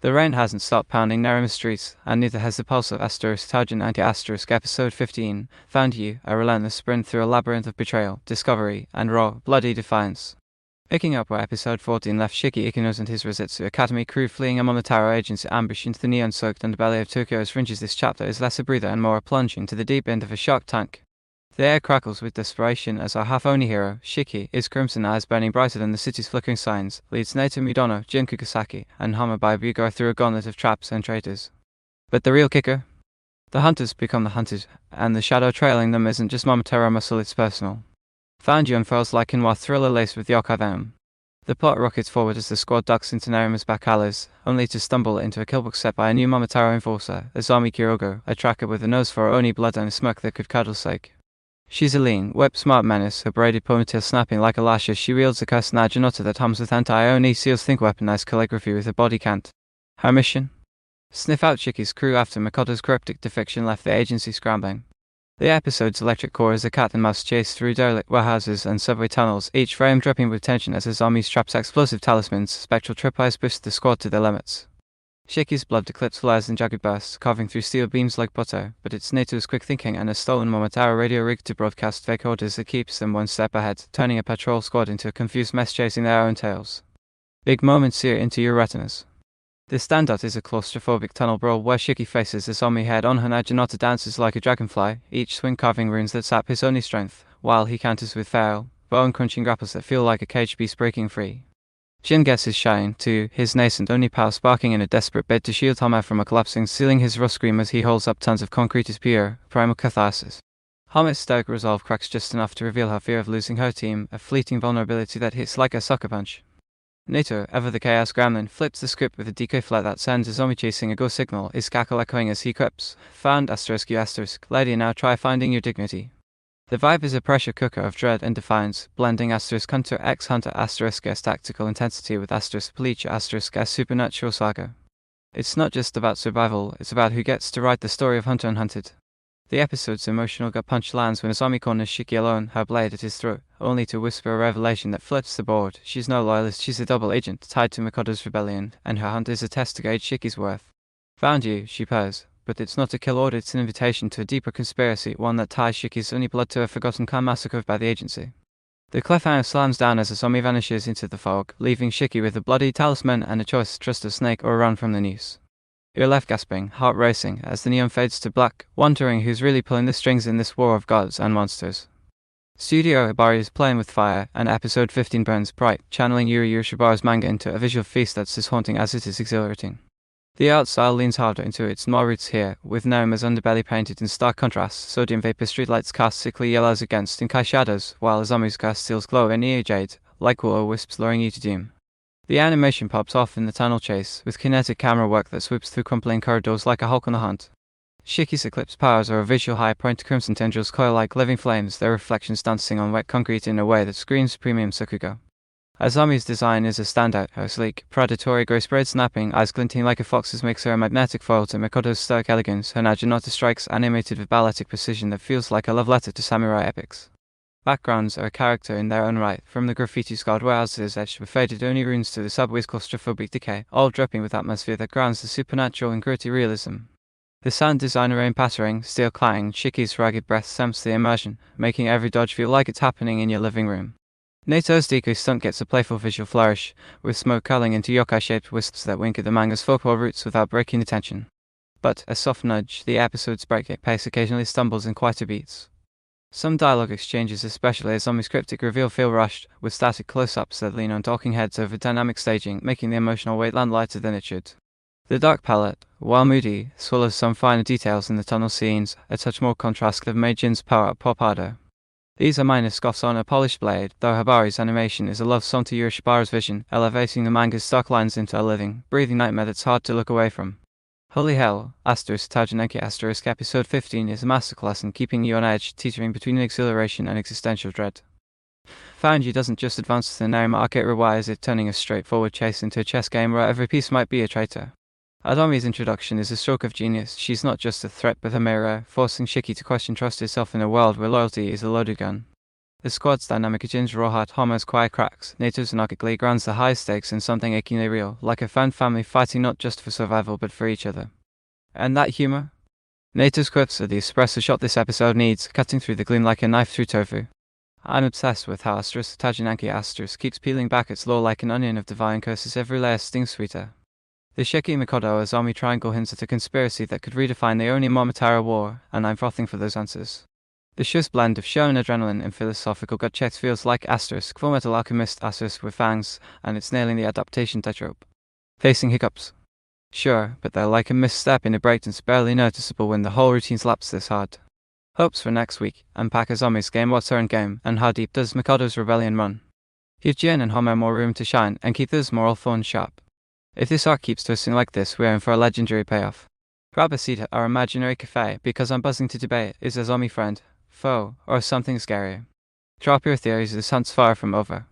The rain hasn't stopped pounding Nerima streets, and neither has the pulse of Tougen Anki episode 15, found you, a relentless sprint through a labyrinth of betrayal, discovery, and raw, bloody defiance. Picking up where episode 14 left Shiki, Ikanos and his Rasetsu Academy crew fleeing a Momotaro agency ambush into the neon-soaked underbelly of Tokyo's fringes, this chapter is less a breather and more a plunge into the deep end of a shark tank. The air crackles with desperation as our half-only hero, Shiki, his crimson eyes burning brighter than the city's flickering signs, leads Naito Midono, Jin Kukusaki, and Hamabai Bugar through a gauntlet of traps and traitors. But the real kicker? The hunters become the hunted, and the shadow trailing them isn't just Momotaro muscle, it's personal. Found you unfurls like noir thriller laced with yokai venom. The plot rockets forward as the squad ducks into Nerima's back alleys, only to stumble into a killbox set by a new Momotaro enforcer, Azami Kurogo, a tracker with a nose for only blood and a smirk that could cuddle sake. She's a lean, whip-smart menace, her braided ponytail snapping like a lash as she wields a cursed naginata that hums with anti-Oni seals think weaponized calligraphy with her body cant. Her mission? Sniff out Shiki's crew after Mikado's cryptic defection left the agency scrambling. The episode's electric core is a cat and mouse chase through derelict warehouses and subway tunnels, each frame dripping with tension as Azami's traps explosive talismans, spectral tripwires push the squad to their limits. Shiki's blood eclipse flares in jagged bursts, carving through steel beams like butter, but it's Naito's quick thinking and a stolen Momotaro radio rig to broadcast fake orders that keeps them one step ahead, turning a patrol squad into a confused mess chasing their own tails. Big moments sear into your retinas. The standout is a claustrophobic tunnel brawl where Shiki faces Azami head on. Her naginata dances like a dragonfly, each swing carving runes that sap his only strength, while he counters with foul, bone-crunching grapples that feel like a caged beast breaking free. Jin gets his shine, too, his nascent Oni power sparking in a desperate bid to shield Hama from a collapsing ceiling, his rough scream as he holds up tons of concrete is pure, primal catharsis. Hama's stoic resolve cracks just enough to reveal her fear of losing her team, a fleeting vulnerability that hits like a sucker punch. Naito, ever the chaos gremlin, flips the script with a decoy flight that sends Azami chasing a go signal, his cackle echoing as he quips, "Found ***, lady, now try finding your dignity." The vibe is a pressure cooker of dread and defiance, blending **hunter x hunter **s tactical intensity with *bleach **s supernatural saga. It's not just about survival, it's about who gets to write the story of Hunter and Hunted. The episode's emotional gut punch lands when Azami corners Shiki alone, her blade at his throat, only to whisper a revelation that flips the board. She's no loyalist, she's a double agent, tied to Mikado's rebellion, and her hunt is a test to gauge Shiki's worth. "Found you," she purrs. But it's not a kill order, it's an invitation to a deeper conspiracy, one that ties Shiki's only blood to a forgotten clan massacred by the agency. The cliffhanger slams down as Azami vanishes into the fog, leaving Shiki with a bloody talisman and a choice: trust a snake or run from the noose. You're left gasping, heart racing, as the neon fades to black, wondering who's really pulling the strings in this war of gods and monsters. Studio Hibari is playing with fire, and episode 15 burns bright, channeling Yuri Yoshibaru's manga into a visual feast that's as haunting as it is exhilarating. The art style leans harder into its noir roots here, with Nerima's underbelly painted in stark contrast, sodium vapor streetlights cast sickly yellows against inkai shadows, while Azami's cast steals glow in neo jade, like will-o-wisps luring you to doom. The animation pops off in the tunnel chase, with kinetic camera work that swoops through crumbling corridors like a Hulk on the hunt. Shiki's eclipse powers are a visual high point. Crimson tendrils coil like living flames, their reflections dancing on wet concrete in a way that screams premium sakuga. Azami's design is a standout, her sleek, predatory grey spread snapping, eyes glinting like a fox's makes her a magnetic foil to Mikado's stoic elegance. Her naginata strikes animated with balletic precision that feels like a love letter to samurai epics. Backgrounds are a character in their own right, from the graffiti-scarred warehouses etched with faded Oni runes to the subway's claustrophobic decay, all dripping with atmosphere that grounds the supernatural in gritty realism. The sound design rain pattering, steel clang, Shiki's ragged breath stamps the immersion, making every dodge feel like it's happening in your living room. Naito's decoy stunt gets a playful visual flourish, with smoke curling into yokai-shaped wisps that wink at the manga's folklore roots without breaking the tension. But, a soft nudge, the episode's breakneck pace occasionally stumbles in quieter beats. Some dialogue exchanges, especially Azami's cryptic reveal, feel rushed, with static close-ups that lean on talking heads over dynamic staging, making the emotional weight land lighter than it should. The dark palette, while moody, swallows some finer details in the tunnel scenes, a touch more contrast that made Jin's power-up pop harder. These are minor scoffs on a polished blade, though Hibari's animation is a love song to Yoshibaru's vision, elevating the manga's stark lines into a living, breathing nightmare that's hard to look away from. Holy hell, Tougen Anki episode 15 is a masterclass in keeping you on edge, teetering between exhilaration and existential dread. Found You doesn't just advance the Nerima arc, it rewires it, turning a straightforward chase into a chess game where every piece might be a traitor. Azami's introduction is a stroke of genius. She's not just a threat but a mirror, forcing Shiki to question trust herself in a world where loyalty is a loaded gun. The squad's dynamic against Rohat Homer's quiet cracks. Naito's Nagagli grounds the high stakes in something achingly real, like a found family fighting not just for survival but for each other. And that humor? Naito's quips are the espresso shot this episode needs, cutting through the gleam like a knife through tofu. I'm obsessed with how Tougen Anki keeps peeling back its lore like an onion of divine curses, every layer stings sweeter. The Shiki Mikado Azami triangle hints at a conspiracy that could redefine the only Momotaro war, and I'm frothing for those answers. The show's blend of shonen adrenaline and philosophical gut checks feels like Full Metal Alchemist with fangs, and it's nailing the adaptation trope. Facing hiccups. Sure, but they're like a misstep in a breakdance barely noticeable when the whole routine slaps this hard. Hopes for next week: unpack Azami's game, what's her endgame, and how deep does Mikado's rebellion run? Give Jin and Homer more room to shine, and keep this moral phone sharp. If this arc keeps twisting like this, we're in for a legendary payoff. Grab a seat at our imaginary cafe, because I'm buzzing to debate: is Azami friend, foe, or something scarier? Drop your theories, this hunt's far from over.